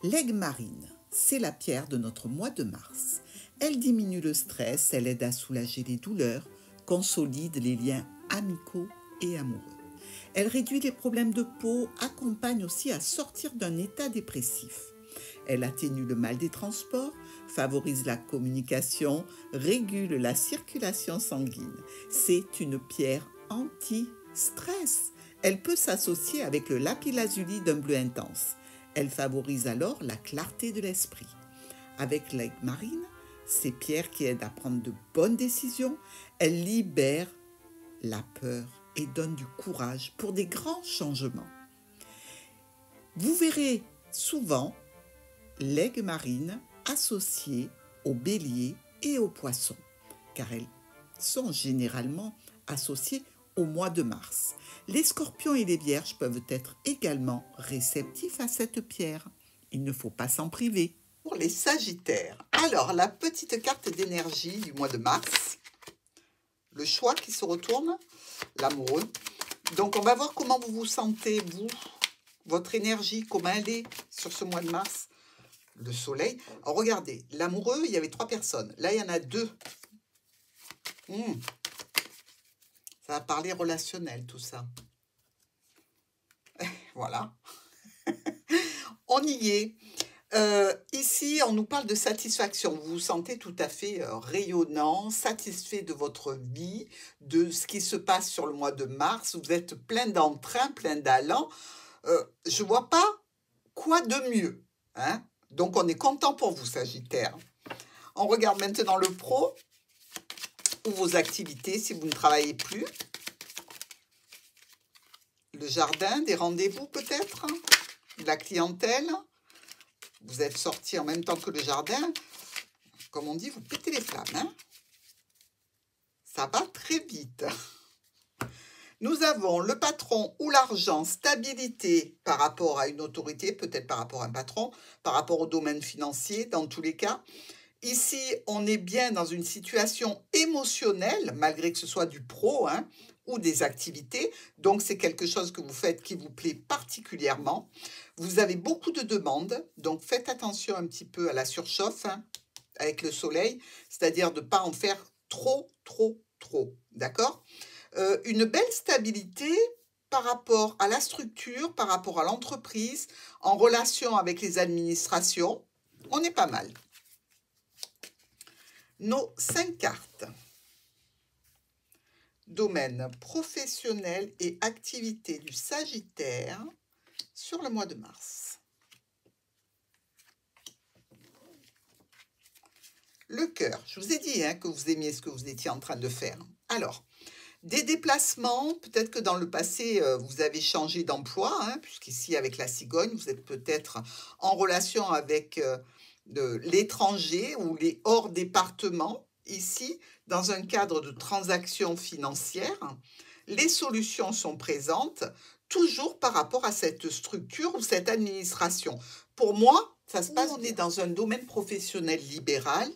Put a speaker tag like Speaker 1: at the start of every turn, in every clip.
Speaker 1: L'aigue marine, c'est la pierre de notre mois de mars. Elle diminue le stress, elle aide à soulager les douleurs, consolide les liens amicaux et amoureux. Elle réduit les problèmes de peau, accompagne aussi à sortir d'un état dépressif. Elle atténue le mal des transports, favorise la communication, régule la circulation sanguine. C'est une pierre anti-stress. Elle peut s'associer avec le lapis-lazuli d'un bleu intense. Elle favorise alors la clarté de l'esprit. Avec l'aigue marine, ces pierres qui aident à prendre de bonnes décisions, elles libèrent la peur et donnent du courage pour des grands changements. Vous verrez souvent l'aigue marine associée au bélier et au poisson, car elles sont généralement associées au mois de mars. Les scorpions et les vierges peuvent être également réceptifs à cette pierre. Il ne faut pas s'en priver. Pour les sagittaires, alors la petite carte d'énergie du mois de mars, le choix qui se retourne, l'amoureux. Donc on va voir comment vous vous sentez, vous, votre énergie, comment elle est sur ce mois de mars. Le soleil. Alors regardez, l'amoureux, il y avait 3 personnes. Là, il y en a 2. Ça va parler relationnel, tout ça. Voilà. On y est. Ici, on nous parle de satisfaction. Vous vous sentez tout à fait rayonnant, satisfait de votre vie, de ce qui se passe sur le mois de mars. Vous êtes plein d'entrain, plein d'allant. Je ne vois pas quoi de mieux. Hein? Donc, on est content pour vous, Sagittaire. On regarde maintenant le pro ou vos activités si vous ne travaillez plus. Le jardin, des rendez-vous peut-être, la clientèle. Vous êtes sorti en même temps que le jardin. Comme on dit, vous pétez les flammes. Hein? Ça va très vite. Nous avons le patron ou l'argent, stabilité par rapport à une autorité, peut-être par rapport à un patron, par rapport au domaine financier, dans tous les cas. Ici, on est bien dans une situation émotionnelle, malgré que ce soit du pro ou des activités. Donc, c'est quelque chose que vous faites qui vous plaît particulièrement. Vous avez beaucoup de demandes, donc faites attention un petit peu à la surchauffe avec le soleil, c'est-à-dire de ne pas en faire trop, d'accord ? Une belle stabilité par rapport à la structure, par rapport à l'entreprise, en relation avec les administrations. On est pas mal. Nos 5 cartes. Domaine professionnel et activité du Sagittaire sur le mois de mars. Le cœur. Je vous ai dit que vous aimiez ce que vous étiez en train de faire. Alors, des déplacements, peut-être que dans le passé, vous avez changé d'emploi, puisqu'ici, avec la cigogne, vous êtes peut-être en relation avec l'étranger ou les hors départements, ici, dans un cadre de transactions financières. Les solutions sont présentes, toujours par rapport à cette structure ou cette administration. Pour moi, ça se passe, on est dans un domaine professionnel libéral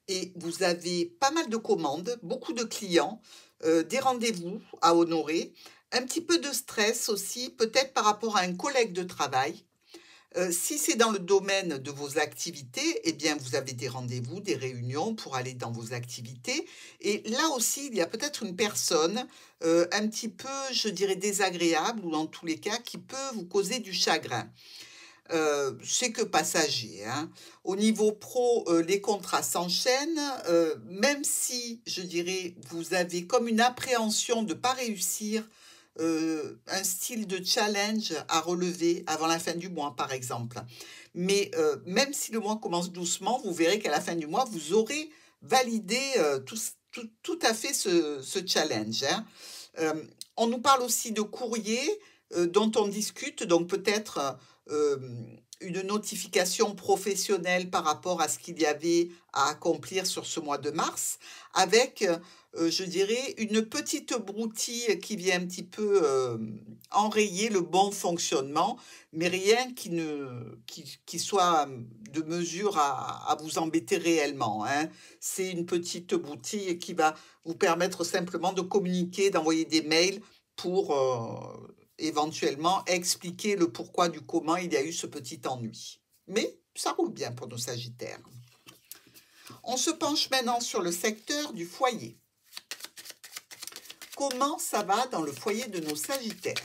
Speaker 1: et vous avez pas mal de commandes, beaucoup de clients, des rendez-vous à honorer, un petit peu de stress aussi, peut-être par rapport à un collègue de travail. Si c'est dans le domaine de vos activités, eh bien, vous avez des rendez-vous, des réunions pour aller dans vos activités. Et là aussi, il y a peut-être une personne un petit peu, je dirais, désagréable ou dans tous les cas, qui peut vous causer du chagrin. C'est que passager. Au niveau pro, les contrats s'enchaînent, même si, je dirais, vous avez comme une appréhension de ne pas réussir un style de challenge à relever avant la fin du mois, par exemple. Mais même si le mois commence doucement, vous verrez qu'à la fin du mois, vous aurez validé tout à fait ce challenge. On nous parle aussi de courrier dont on discute, donc peut-être une notification professionnelle par rapport à ce qu'il y avait à accomplir sur ce mois de mars, avec, je dirais, une petite broutille qui vient un petit peu enrayer le bon fonctionnement, mais rien qui soit de mesure à vous embêter réellement. C'est une petite broutille qui va vous permettre simplement de communiquer, d'envoyer des mails pour éventuellement expliquer le pourquoi du comment il y a eu ce petit ennui. Mais ça roule bien pour nos Sagittaires. On se penche maintenant sur le secteur du foyer. Comment ça va dans le foyer de nos Sagittaires?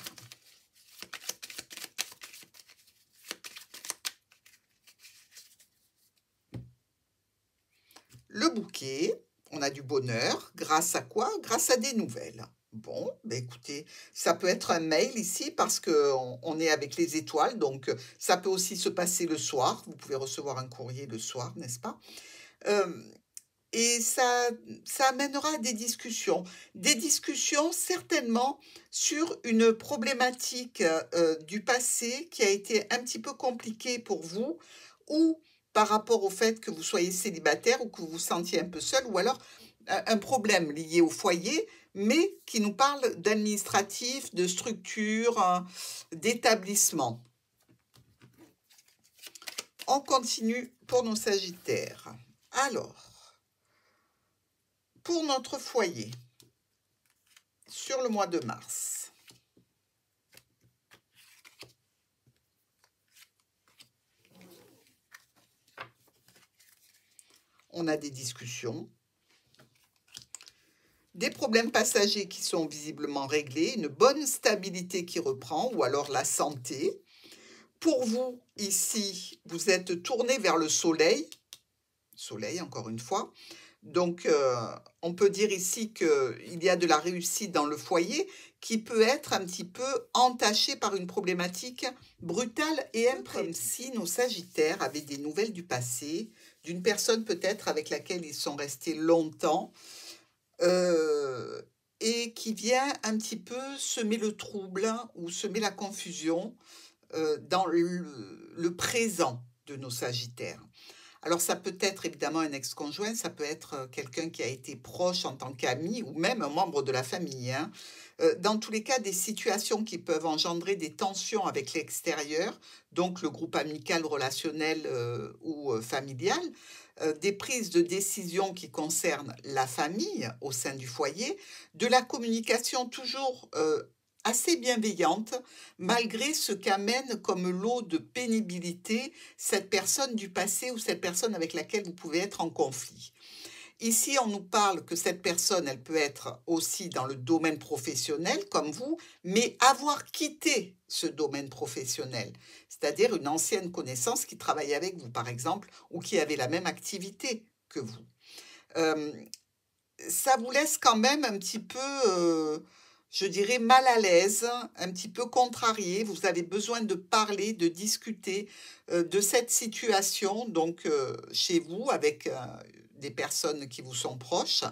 Speaker 1: Le bouquet, on a du bonheur. Grâce à quoi? Grâce à des nouvelles. Bon, ben écoutez, ça peut être un mail ici parce qu'on est avec les étoiles, donc ça peut aussi se passer le soir. Vous pouvez recevoir un courrier le soir, n'est-ce pas? Euh, et ça amènera à des discussions certainement sur une problématique du passé qui a été un petit peu compliquée pour vous, ou par rapport au fait que vous soyez célibataire ou que vous vous sentiez un peu seul, ou alors un problème lié au foyer, mais qui nous parle d'administratif, de structure, d'établissement. On continue pour nos Sagittaires. Alors, pour notre foyer, sur le mois de mars, on a des discussions, des problèmes passagers qui sont visiblement réglés, une bonne stabilité qui reprend, ou alors la santé. Pour vous, ici, vous êtes tourné vers le soleil, encore une fois. Donc, on peut dire ici qu'il y a de la réussite dans le foyer qui peut être un petit peu entachée par une problématique brutale et imprévue. Comme si nos Sagittaires avaient des nouvelles du passé, d'une personne peut-être avec laquelle ils sont restés longtemps, et qui vient un petit peu semer le trouble ou semer la confusion dans le présent de nos Sagittaires. Alors, ça peut être évidemment un ex-conjoint, ça peut être quelqu'un qui a été proche en tant qu'ami ou même un membre de la famille, hein. Dans tous les cas, des situations qui peuvent engendrer des tensions avec l'extérieur, donc le groupe amical, relationnel ou familial, des prises de décision qui concernent la famille au sein du foyer, de la communication toujours assez bienveillante, malgré ce qu'amène comme lot de pénibilité cette personne du passé ou cette personne avec laquelle vous pouvez être en conflit. Ici, on nous parle que cette personne, elle peut être aussi dans le domaine professionnel, comme vous, mais avoir quitté ce domaine professionnel, c'est-à-dire une ancienne connaissance qui travaillait avec vous, par exemple, ou qui avait la même activité que vous. Euh, Ça vous laisse quand même un petit peu, je dirais, mal à l'aise, un petit peu contrarié. Vous avez besoin de parler, de discuter de cette situation, donc chez vous, avec des personnes qui vous sont proches,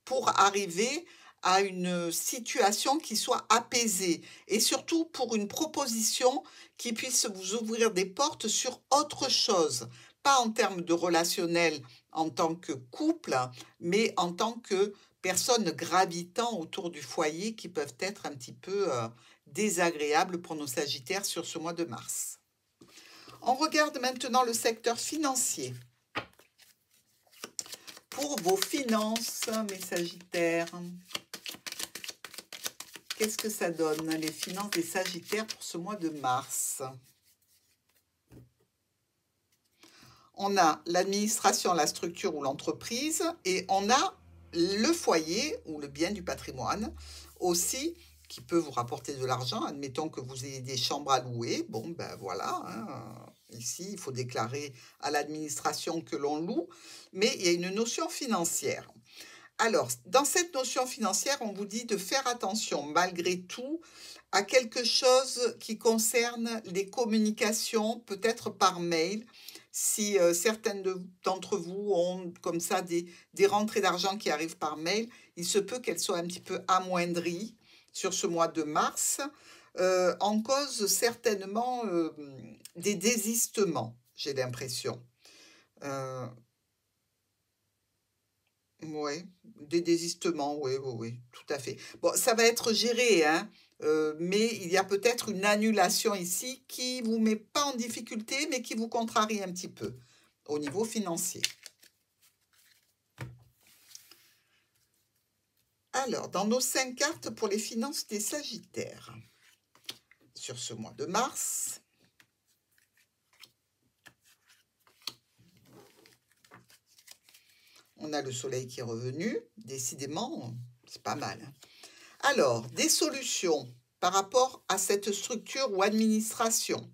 Speaker 1: pour arriver à une situation qui soit apaisée et surtout pour une proposition qui puisse vous ouvrir des portes sur autre chose, pas en termes de relationnel en tant que couple, mais en tant que personnes gravitant autour du foyer qui peuvent être un petit peu désagréables pour nos Sagittaires sur ce mois de mars. On regarde maintenant le secteur financier. Pour vos finances, mes Sagittaires, qu'est-ce que ça donne, les finances des Sagittaires pour ce mois de mars? On a l'administration, la structure ou l'entreprise, et on a le foyer ou le bien du patrimoine aussi, qui peut vous rapporter de l'argent. Admettons que vous ayez des chambres à louer. Bon, ben voilà, hein. Ici, il faut déclarer à l'administration que l'on loue, mais il y a une notion financière. Alors, dans cette notion financière, on vous dit de faire attention, malgré tout, à quelque chose qui concerne les communications, peut-être par mail. Si certaines d'entre vous ont comme ça des rentrées d'argent qui arrivent par mail, il se peut qu'elles soient un petit peu amoindries sur ce mois de mars, en cause certainement des désistements, j'ai l'impression. Oui, des désistements, oui, oui, oui, tout à fait. Bon, ça va être géré, hein, mais il y a peut-être une annulation ici qui vous met pas en difficulté, mais qui vous contrarie un petit peu au niveau financier. Alors, dans nos 5 cartes pour les finances des Sagittaires, sur ce mois de mars, On a le soleil qui est revenu. Décidément, c'est pas mal. Alors, des solutions par rapport à cette structure ou administration.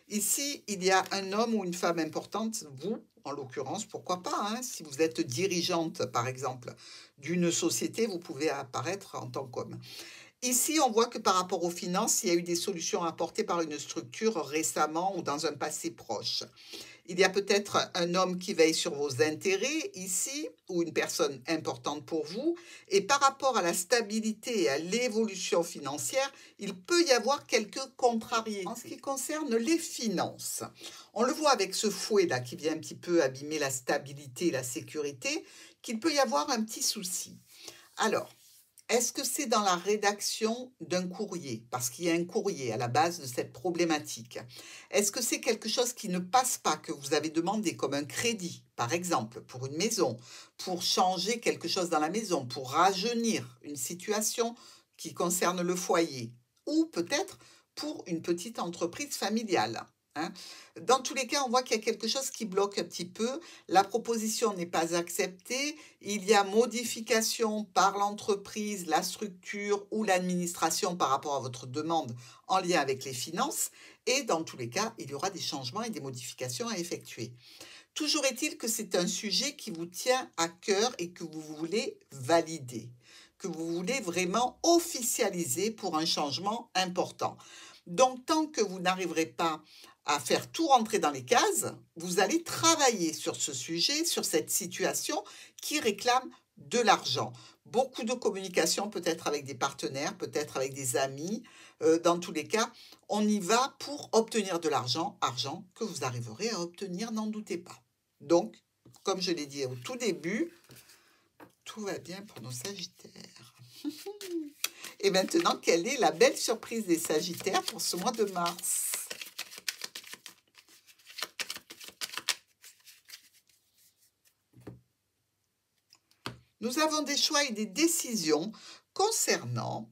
Speaker 1: Ici, il y a un homme ou une femme importante, vous, en l'occurrence, pourquoi pas, hein, si vous êtes dirigeante, par exemple, d'une société, vous pouvez apparaître en tant qu'homme. Ici, on voit que par rapport aux finances, il y a eu des solutions apportées par une structure récemment ou dans un passé proche. Il y a peut-être un homme qui veille sur vos intérêts ici, ou une personne importante pour vous. Et par rapport à la stabilité et à l'évolution financière, il peut y avoir quelques contrariétés. En ce qui concerne les finances, on le voit avec ce fouet-là qui vient un petit peu abîmer la stabilité et la sécurité, qu'il peut y avoir un petit souci. Alors, est-ce que c'est dans la rédaction d'un courrier? Parce qu'il y a un courrier à la base de cette problématique. Est-ce que c'est quelque chose qui ne passe pas, que vous avez demandé comme un crédit, par exemple, pour une maison, pour changer quelque chose dans la maison, pour rajeunir une situation qui concerne le foyer, ou peut-être pour une petite entreprise familiale, hein? Dans tous les cas, on voit qu'il y a quelque chose qui bloque un petit peu. La proposition n'est pas acceptée. Il y a modification par l'entreprise, la structure ou l'administration par rapport à votre demande en lien avec les finances. Et dans tous les cas, il y aura des changements et des modifications à effectuer. Toujours est-il que c'est un sujet qui vous tient à cœur et que vous voulez valider, que vous voulez vraiment officialiser pour un changement important. Donc, tant que vous n'arriverez pas à faire tout rentrer dans les cases, vous allez travailler sur ce sujet, sur cette situation qui réclame de l'argent. Beaucoup de communication, peut-être avec des partenaires, peut-être avec des amis. Dans tous les cas, on y va pour obtenir de l'argent, argent que vous arriverez à obtenir, n'en doutez pas. Donc, comme je l'ai dit au tout début, tout va bien pour nos Sagittaires. Et maintenant, quelle est la belle surprise des Sagittaires pour ce mois de mars? Nous avons des choix et des décisions concernant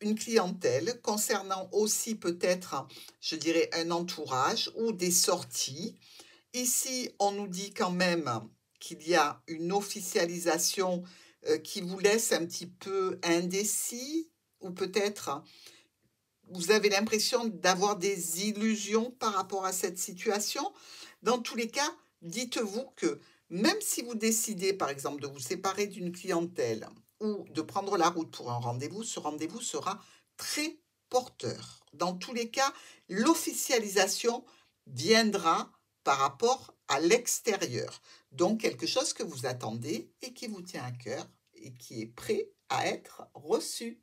Speaker 1: une clientèle, concernant aussi peut-être, je dirais, un entourage ou des sorties. Ici, on nous dit quand même qu'il y a une officialisation qui vous laisse un petit peu indécis, ou peut-être vous avez l'impression d'avoir des illusions par rapport à cette situation. Dans tous les cas, dites-vous que même si vous décidez, par exemple, de vous séparer d'une clientèle ou de prendre la route pour un rendez-vous, ce rendez-vous sera très porteur. Dans tous les cas, l'officialisation viendra par rapport à l'extérieur. Donc, quelque chose que vous attendez et qui vous tient à cœur et qui est prêt à être reçu.